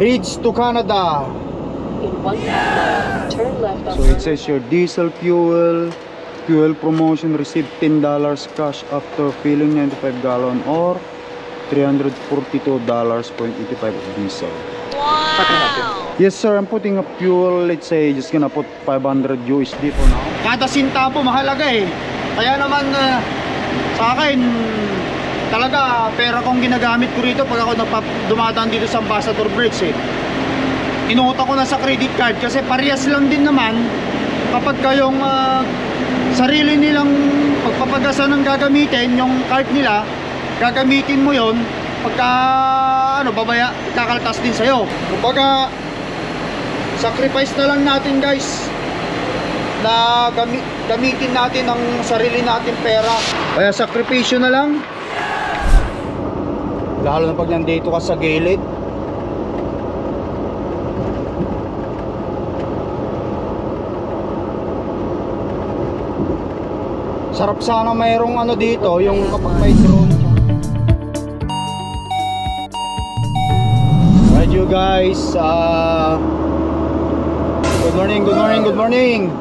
Bridge to Canada. In 1 mile, turn left on So it says your diesel fuel promotion, receive $10 cash after filling 95 gallon or $342.85 of diesel. Wow! Yes sir, I'm putting a fuel, let's say just gonna put 500 USD for now. Kada sinta po mahalaga eh. Kaya naman sa akin talaga pera kong ginagamit ko rito pag ako dumadaan dito sa Ambassador Bridge eh. Inuutak ko na sa credit card kasi parehas lang din naman kapag kayong sarili nilang pagpapagasan ng gagamitin, yung card nila gagamitin mo yon pagka babaya, kakaltas din sa'yo. Kumbaga sacrifice na lang natin guys na gamitin natin ang sarili natin pera. Kaya sakripisyo na lang, lalo na pag nandito ka sa gilid. Sarap sana mayroong dito, yung kapag may drone. Right you guys, good morning, good morning, good morning.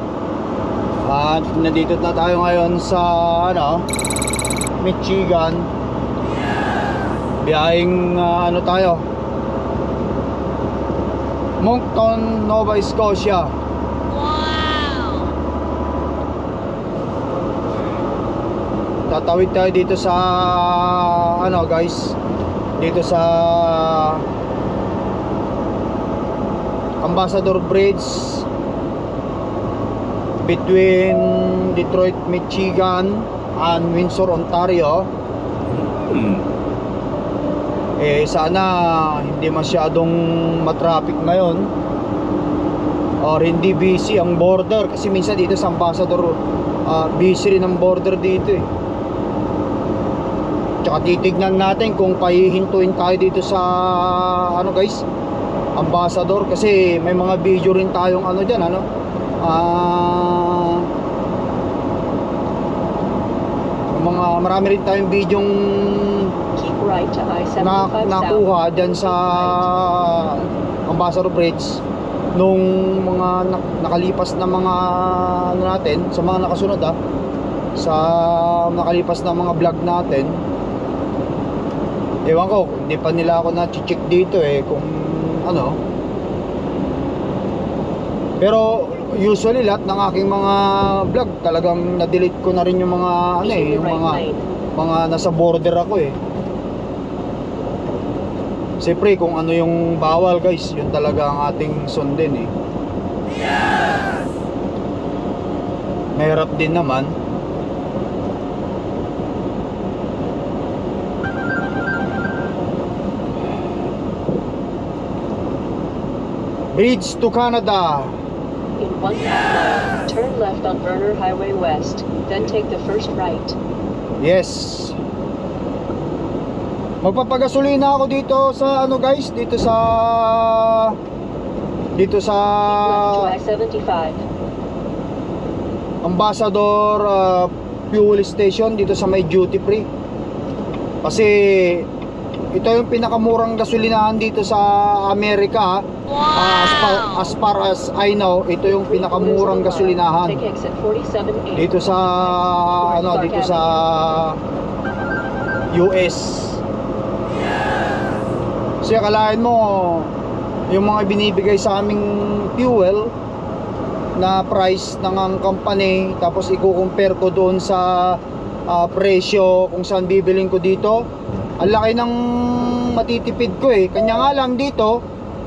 Nandito na tayo ngayon sa Michigan. Biyahing tayo, Moncton, Nova Scotia. Tatawid tayo dito sa guys, dito sa Ambassador Bridge between Detroit, Michigan and Windsor, Ontario. Sana hindi masyadong matraffic ngayon or hindi busy ang border, kasi minsan dito sa Ambassador busy rin ang border dito eh. Tsaka titignan natin kung pahihintuin tayo dito sa guys, Ambassador, kasi may mga video rin tayong dyan marami rin tayong videong nakuha dyan sa Ambassador Bridge nung mga nakalipas na mga natin, sa mga nakasunod sa nakalipas na mga vlog natin. Ewan ko, hindi pa nila ako na-check dito kung pero usually lahat ng aking mga vlog talagang na-delete ko na rin yung mga yung mga nasa border ako Siyempre kung yung bawal guys, yun talaga ang ating sundin Mahirap din naman. Bridge to Canada. In 1 mile, turn left on Verner Highway West, then take the first right. Yes. Magpapagasolina ako dito sa guys, dito sa Ambassador fuel station, dito sa may duty free. Kasi ito yung pinakamurang gasolinahan dito sa Amerika. As far as I know, ito yung pinakamurang gasolinahan dito sa dito sa US. Kasi akalain mo yung mga binibigay sa aming fuel na price ng company, tapos i-compare ko doon sa presyo kung saan bibiling ko dito, ang laki ng matitipid ko Kanya nga lang dito,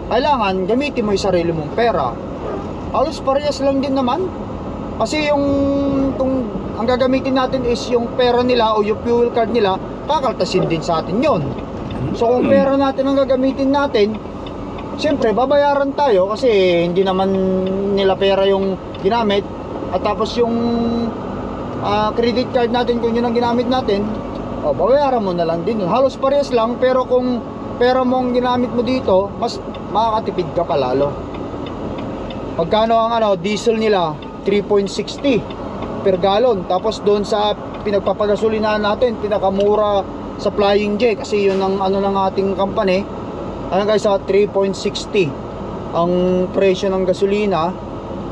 kailangan gamitin mo yung sarili mong pera. Halos parehas lang din naman. Kasi ang gagamitin natin is yung pera nila o yung fuel card nila, kakaltasin din sa atin yon. So kung pera natin ang gagamitin natin, siyempre babayaran tayo kasi hindi naman nila pera yung ginamit. At tapos yung credit card natin, kung yun ang ginamit natin, babayaran mo na lang din. Halos parehas lang, pero kung pera mong ginamit mo dito, mas makakatipid ka pa lalo. Pagkano ang diesel nila? 3.60 per gallon. Tapos doon sa pinagpapagasolinahan natin, pinakamura sa Flying J, kasi yun ang ng ating company, Ayan guys, 3.60 ang presyo ng gasolina,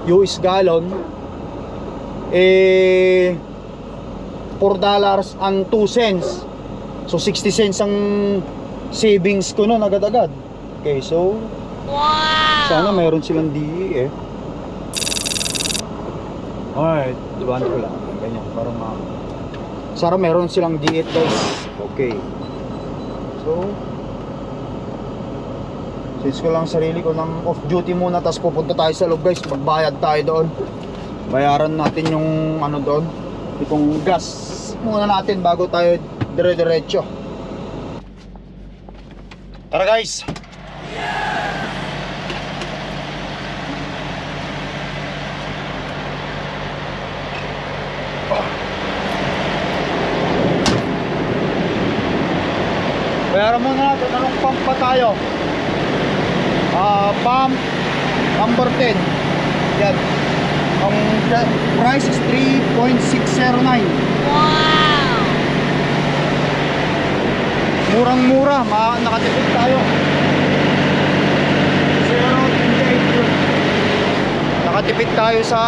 US gallon. $4.02. So 60 cents ang savings ko nun agad-agad. Okay, so sana mayroon silang DE Alright, diba ko lang ganyan para sana mayroon silang DE guys. Okay, so since ko lang sarili ko ng off duty muna, tapos pupunta tayo sa loob guys, magbayad tayo doon, bayaran natin yung ano doon, itong gas muna natin bago tayo dire-diretso. Tara guys. Bayaran muna natin anong pump pa tayo. Pump number 10. Yan. Ang price is 3.609. Wow! Murang-mura, nakatipid tayo. 0.28. Nakatipid tayo sa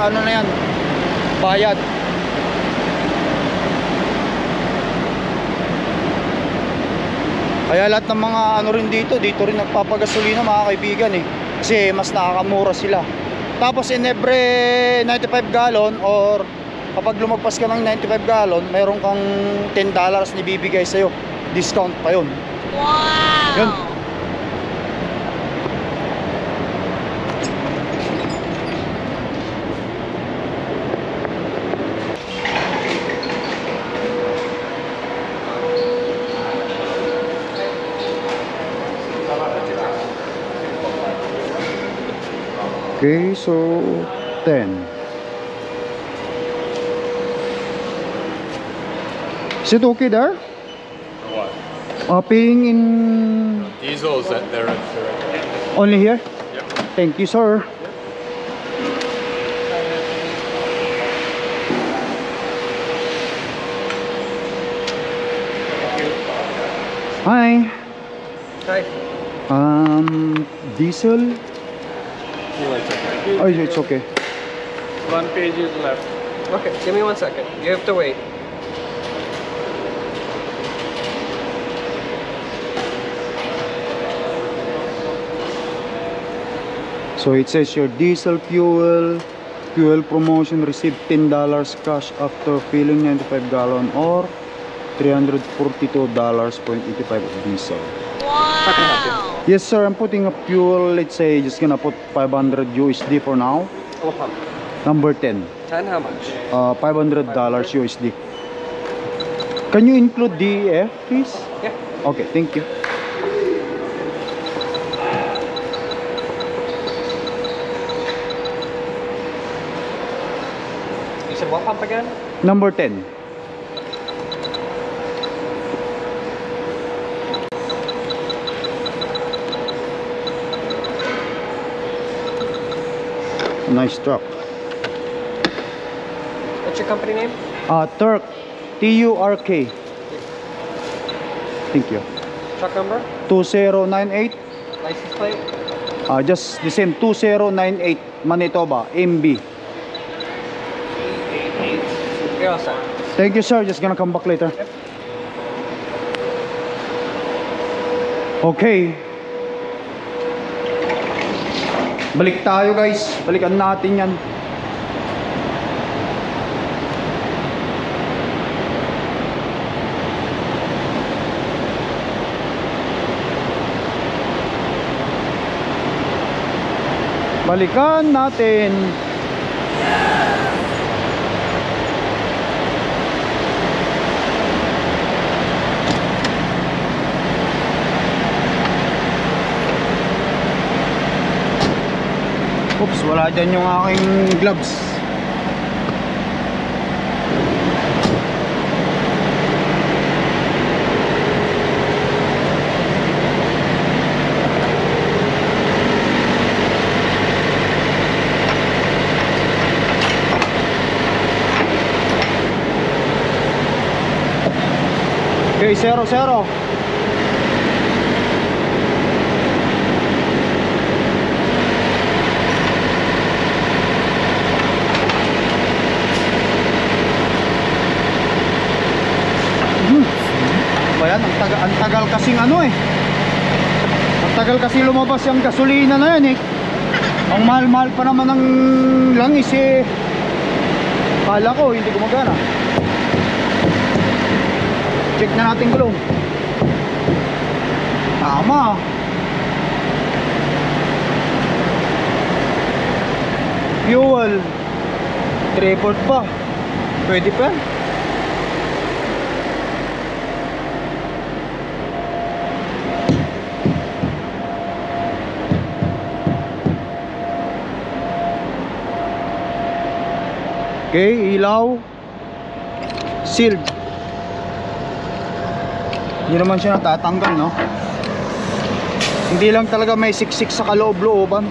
ano na yan, bayad. Kaya lahat ng mga ano rin dito rin nagpapagasolina mga kaibigan kasi mas nakakamura sila. Tapos in every 95 gallon or kapag lumagpas ka ng 95 gallon, mayroon kang $10 na ibibigay sa'yo. Discount pa yun. Wow! Yun. Okay, so 10. Is it okay there? What? Paying in Diesels that they're only here? Yep. Thank you, sir. Hi. Hi. Diesel? Oh, it's okay. One page is left. Okay, give me 1 second. You have to wait. So it says your diesel fuel promotion, receive $10 cash after filling 95 gallon or $342.85 of diesel. Wow! Yes sir, I'm putting a fuel, let's say just gonna put 500 USD for now. What pump? Number 10. 10, how much? $500 USD. Can you include DEF please? Yeah. Okay, thank you. You said what pump again? Number 10. Nice truck. What's your company name? Turk. T-U-R-K. Thank you. Truck number? 2098. License plate? Just the same, 2098 Manitoba MB. You're all set. Thank you sir, just gonna come back later. Okay. Balik tayo guys, balikan natin yan. Balikan natin. Oops, wala dyan yung aking gloves. Okay, 0-0. Ayan, ang tagal kasing ano eh. Ang tagal kasi lumabas yung gasolina na yan eh. Ang mahal-mahal pa naman ng langis eh. Kala ko hindi gumagana. Check na natin gulong. Tama. Fuel 3/4 pa. Pwede pa yan. Okay, ilaw sealed. Hindi naman siya natatanggal, no? Hindi lang talaga may siksik sa kaloob-looban.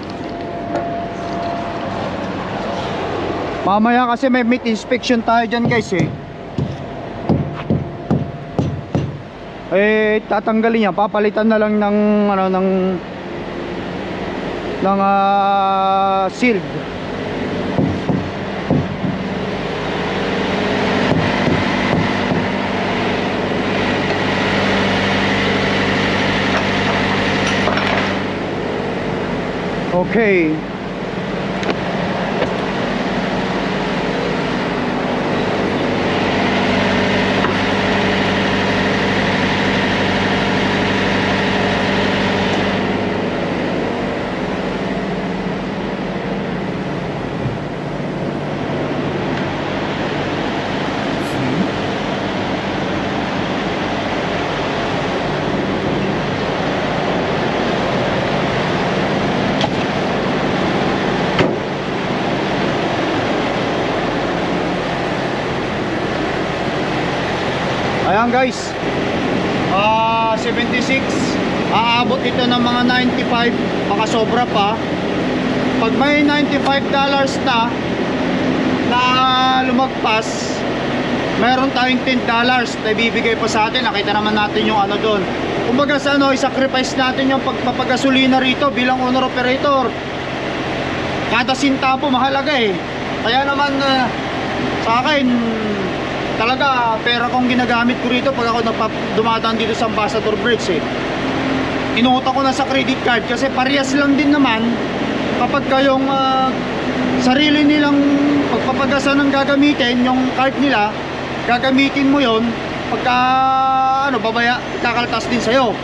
Mamaya kasi may meat inspection tayo dyan, guys eh. Tatanggalin niya, papalitan na lang ng ano, ng sealed. Okay. Ayan guys, 76, aabot ito ng mga 95, baka sobra pa. Pag may $95 na lumagpas, mayroon tayong $10 na ibibigay pa sa atin. Nakita naman natin yung ano doon. Kumbaga sa ano, i-sacrifice natin yung pagpapagasolina rito bilang owner operator. Kada sintabo mahalaga eh. Kaya naman sa akin, talaga pera kong ginagamit ko rito pag ako dumadaan dito sa Ambassador Bridge eh. Inuutang ko na sa credit card kasi parehas lang din naman kapag kayong sarili nilang pagpapagasan ng gagamitin, yung card nila, gagamitin mo yon pagka ano, babaya, kakaltas din sa'yo.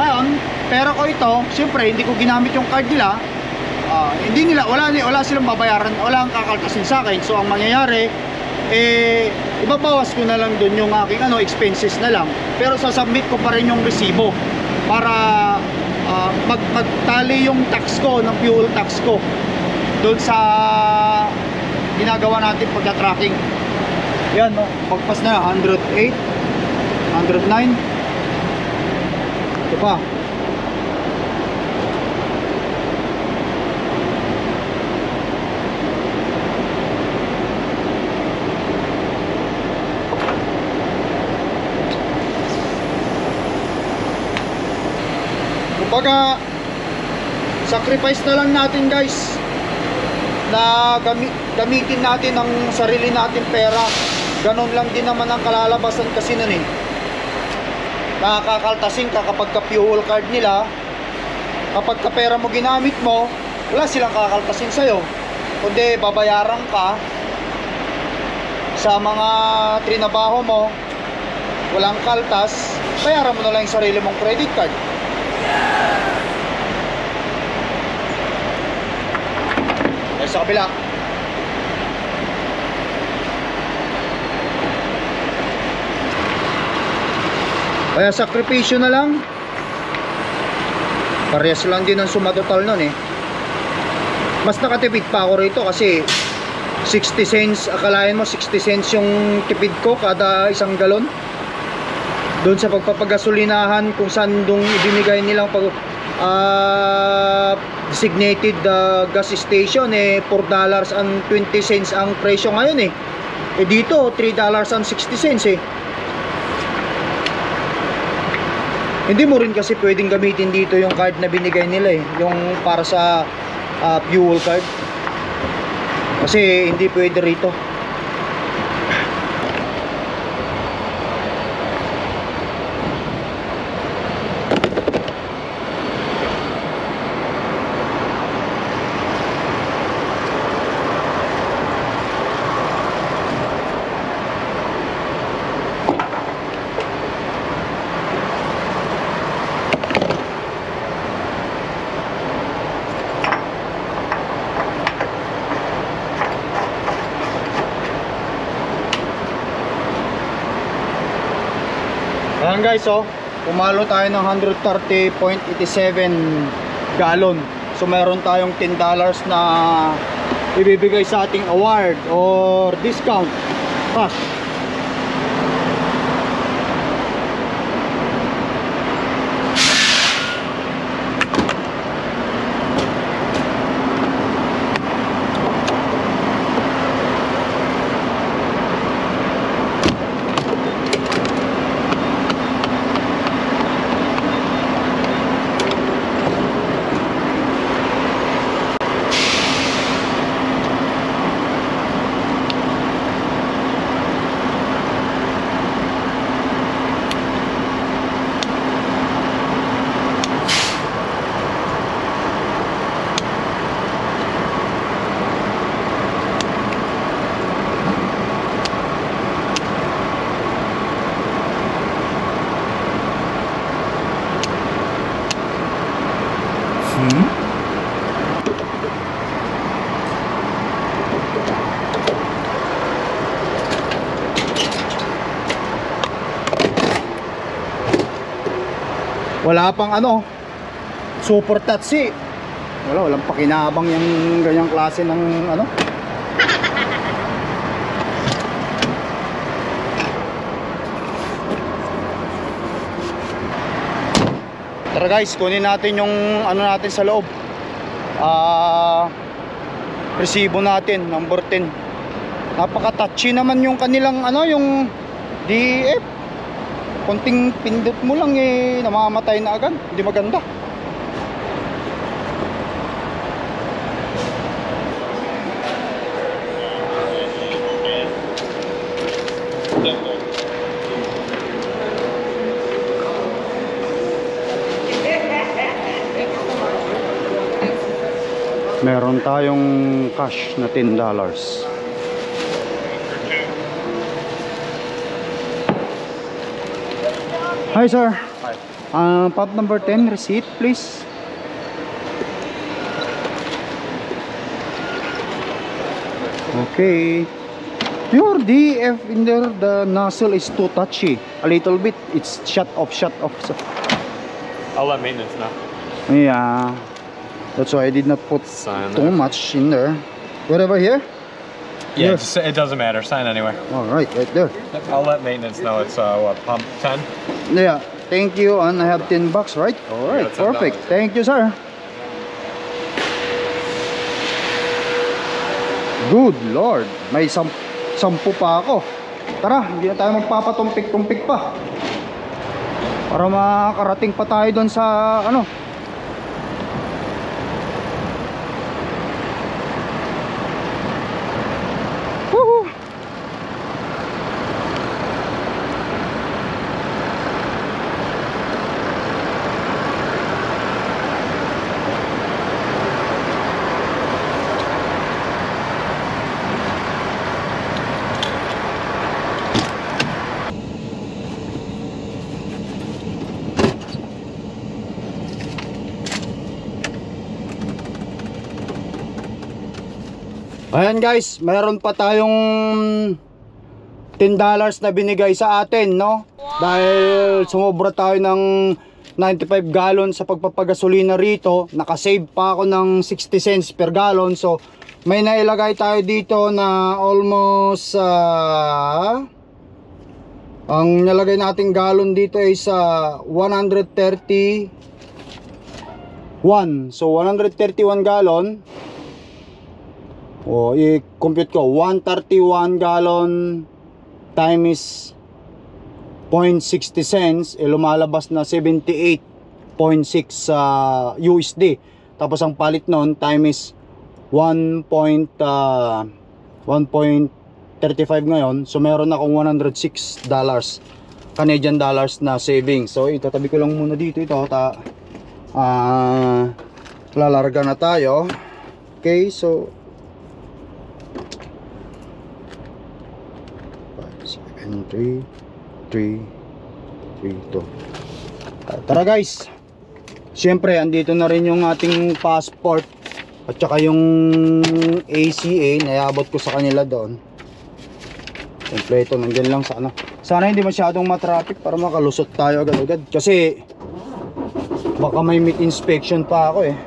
Ngayon, pera ko ito, siyempre hindi ko ginamit yung card nila, hindi nila, wala silang babayaran, wala ang kakaltasin sa akin. So ang mangyayari, ibabawas ko na lang dun yung aking expenses na lang, pero sasubmit ko pa rin yung resibo para magtali yung tax ko, ng fuel tax ko dun sa ginagawa natin pagka-tracking. Yan, no, pagpas na 108, 109. Ito pa. Kumbaga, sacrifice na lang natin guys na gamitin natin ang sarili natin pera. Ganon lang din naman ang kalalabasan kasi nun eh. Nakakakaltasin ka kapag ka-fuel card nila. Kapag ka pera mo ginamit mo, wala silang kakaltasin sa'yo, kundi babayaran ka sa mga trinabaho mo. Walang kaltas, bayaran mo na lang yung sarili mong credit card. Ay, sa kabila. Kaya sakripisyo na lang. Parehas lang din ang sumatotal nun eh. Mas nakatipid pa ako rito kasi 60 cents, akalain mo 60 cents yung tipid ko kada isang galon. Doon sa pagpapagasolinahan kung saan doon ibinigay nilang designated gas station eh, $4.20 ang presyo ngayon eh. Dito $3.60 eh. Hindi mo rin kasi pwedeng gamitin dito yung card na binigay nila eh, yung para sa fuel card, kasi hindi pwede rito. Ayan guys, oh, pumalo tayo ng 130.87 gallon. So meron tayong $10 na ibibigay sa ating award or discount cash. Wala pang ano, super touchy. Walang pakinabang yung ganyang klase ng ano. Tara guys, kunin natin yung ano natin sa loob. Resibo natin, number 10. Napaka-touchy naman yung kanilang ano, yung DF. Konting pindot mo lang eh, namamatay na agad. Hindi maganda. Meron tayong cash na $10. Hi sir. Hi. Pop number 10 receipt please. Okay. Your DF in there, the nozzle is too touchy. A little bit. It's shut off. I'll let maintenance know. Yeah. That's why I did not put Sign too there. much in there. Whatever here? Yeah, Yes. it doesn't matter. Sign anywhere. Alright, right there. I'll let maintenance know it's what, pump 10? Yeah. Thank you. And I have $10, right? Alright, Yeah, $10. perfect. Thank you, sir. Good Lord. May 10 pa ako. Tara, hindi na tayo magpapatumpik-tumpik pa. Para makarating pa tayo doon sa ano. Woohoo! Ayan guys, meron pa tayong $10 na binigay sa atin, no? Dahil sumobra tayo ng 95 gallon sa pagpapagasolina rito, nakasave pa ako ng 60 cents per gallon. So may nailagay tayo dito na almost ang nalagay nating gallon dito ay sa 131. So 131 gallon. O i-compute ko, 131 gallon times 0.60 cents, lumalabas na 78.6 USD. Tapos ang palit nun times 1.35 ngayon. So meron akong $106 Canadian dollars na savings. So itatabi ko lang muna dito ito. Lalarga na tayo. Okay, so 3, 2. Tara guys. Siyempre andito na rin yung ating passport at saka yung ACA, naiabot ko sa kanila doon. Kompleto, nandiyan lang sa Sana hindi masyadong matraffic para makalusot tayo agad-agad. Kasi baka may meat inspection pa ako eh.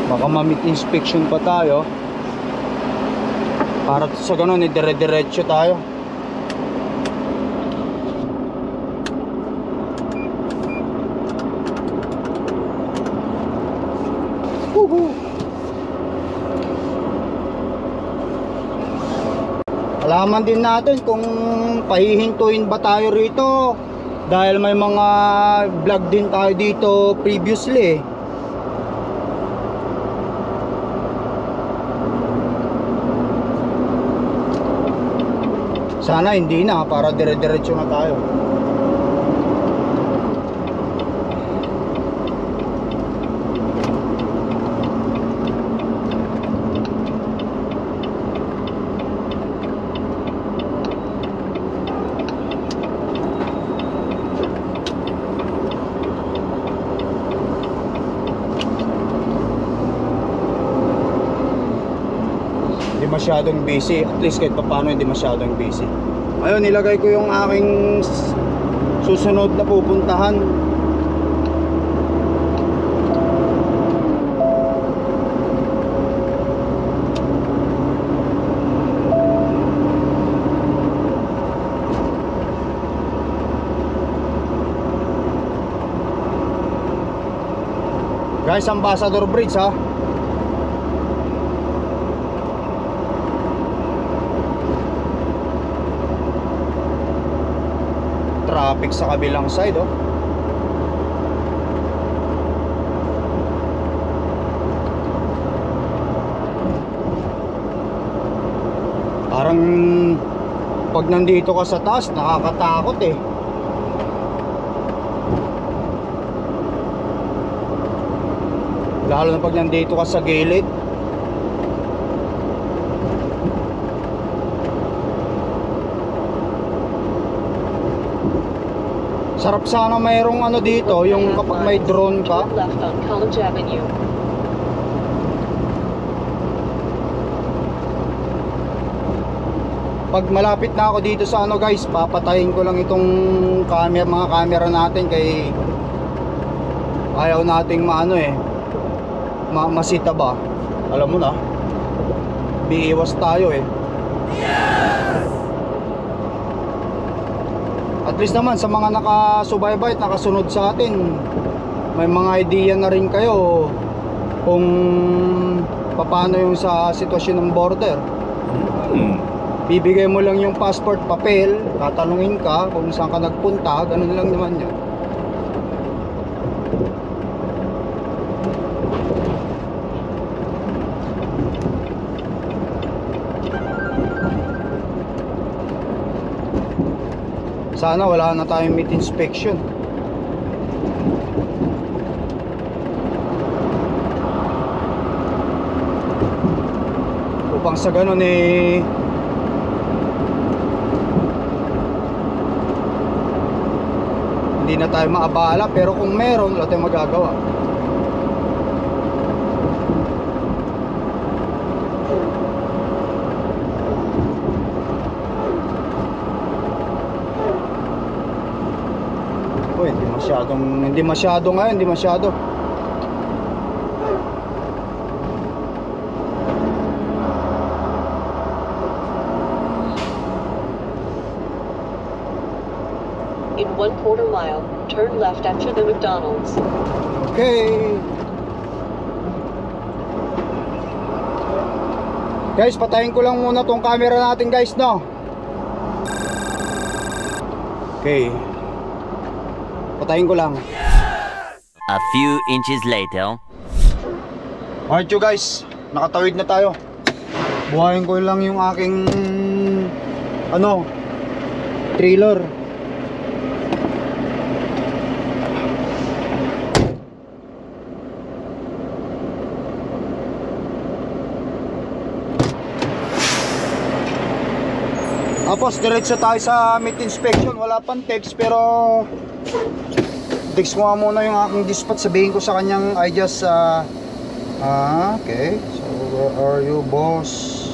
Baka ma-meat inspection pa tayo. Para sa ganun, dire-diretso tayo. Alaman din natin kung pahihintuin ba tayo rito. Dahil may mga vlog din tayo dito previously. Sana hindi na, para dire-diretso na tayo. Hindi masyadong busy, at least kahit paano hindi masyadong busy. Ayun, nilagay ko yung aking susunod na pupuntahan. Guys, Ambassador Bridge ha. Traffic sa kabilang side oh. Parang pag nandito ka sa taas nakakatakot eh. Lalo na pag nandito ka sa gilid. Sarap sana mayroong ano dito, yung kapag may drone ka. Turn left on College Avenue. Pag malapit na ako dito sa ano guys, papatayin ko lang itong camera, mga camera natin kay ayaw nating maano eh, masita ba. Alam mo na, biiwas tayo eh. At least naman sa mga nakasubaybay at nakasunod sa atin, may mga idea na rin kayo kung paano yung sa sitwasyon ng border. Bibigay mo lang yung passport papel, tatanungin ka kung saan ka nagpunta, ganun lang naman yun. Sana wala na tayong meat inspection. Upang sa ganun eh hindi na tayo maabala, pero kung meron wala tayong magagawa. Hindi masyado ngayon, hindi masyado. In 1/4 mile, turn left after the McDonald's. Okay. Guys, patayin ko lang muna tong camera natin guys, no? Okay. Patayin ko lang. A few inches later. Alright you guys, nakatawid na tayo. Buhayin ko lang yung aking trailer. Tapos diretso tayo sa meat inspection. Wala pang text pero text ko muna yung aking dispatch. Sabihin ko sa kanyang I just okay. So Where are you, boss?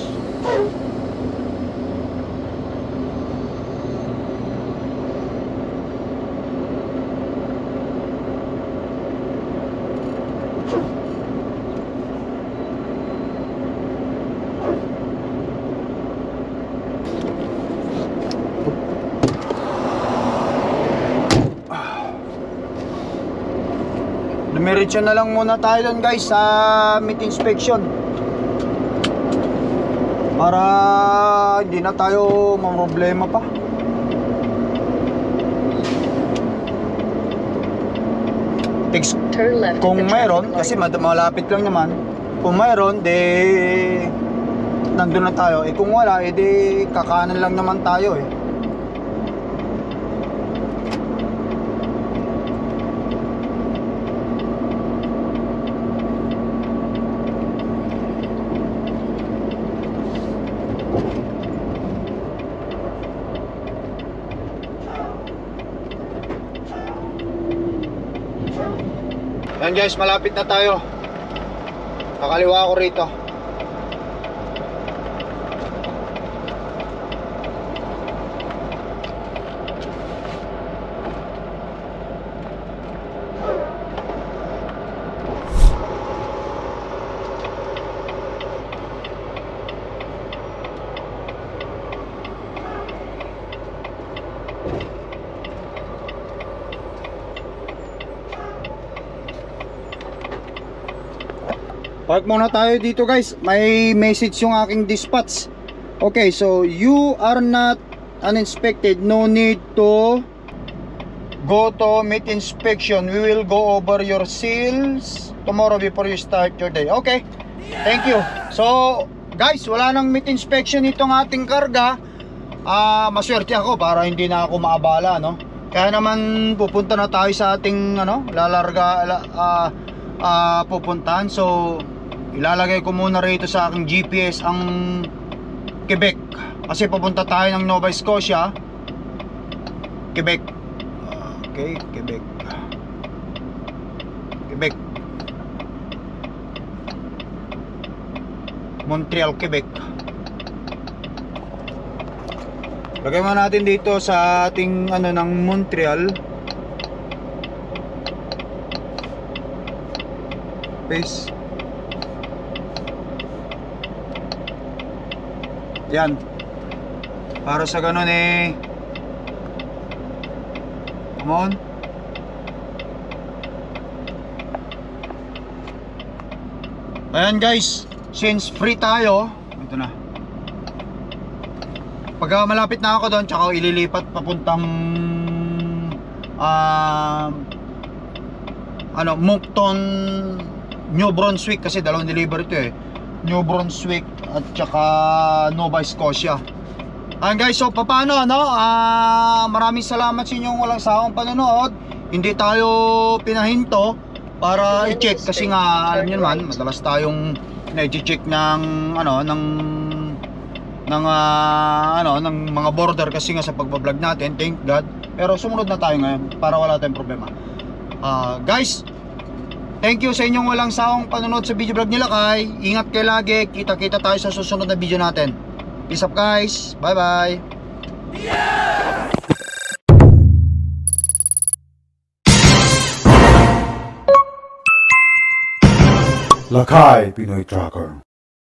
Dumiretso na lang muna tayo doon guys sa meat inspection para hindi na tayo mamroblema pa. Text Turn left. at kung the mayroon, traffic kasi light. malapit lang naman. Kung mayroon, nandun na tayo. Eh kung wala, kakanan lang naman tayo eh. Yan guys, malapit na tayo. Kakaliwa ako rito. Park muna tayo dito guys. May message yung aking dispatch. Okay, so you are not uninspected. No need to go to meat inspection. We will go over your seals tomorrow before you start your day. Okay, thank you. So guys, wala nang meat inspection itong ating karga. Maswerte ako para hindi na ako maabala, no? Kaya naman pupunta na tayo sa ating pupuntahan. So ilalagay ko muna rito sa aking GPS ang Quebec kasi pupunta tayo ng Nova Scotia, Quebec. Okay, Quebec. Montreal, Quebec. Lagay mo natin dito sa ating ng Montreal. Paste. Yan. Para sa ganun come on. Ayan guys, since free tayo, ito na. Pag malapit na ako doon, tsaka ililipat papuntang Moncton, New Brunswick, kasi dalawang delivery ito eh. New Brunswick at tsaka Nova Scotia. Ayan guys, so paano maraming salamat sa inyong walang sawang panonood. Hindi tayo pinahinto para i-check kasi nga alam niyo naman madalas tayong na-check ng mga border kasi nga sa pagbablog natin, thank God. Pero sumunod na tayo ngayon para wala tayong problema. Guys, thank you sa inyong walang sawang panonood sa video vlog nila kay. Ingat kayo lagi. Kita-kita tayo sa susunod na video natin. Peace up guys. Bye bye. Lakay Pinoy Tracker.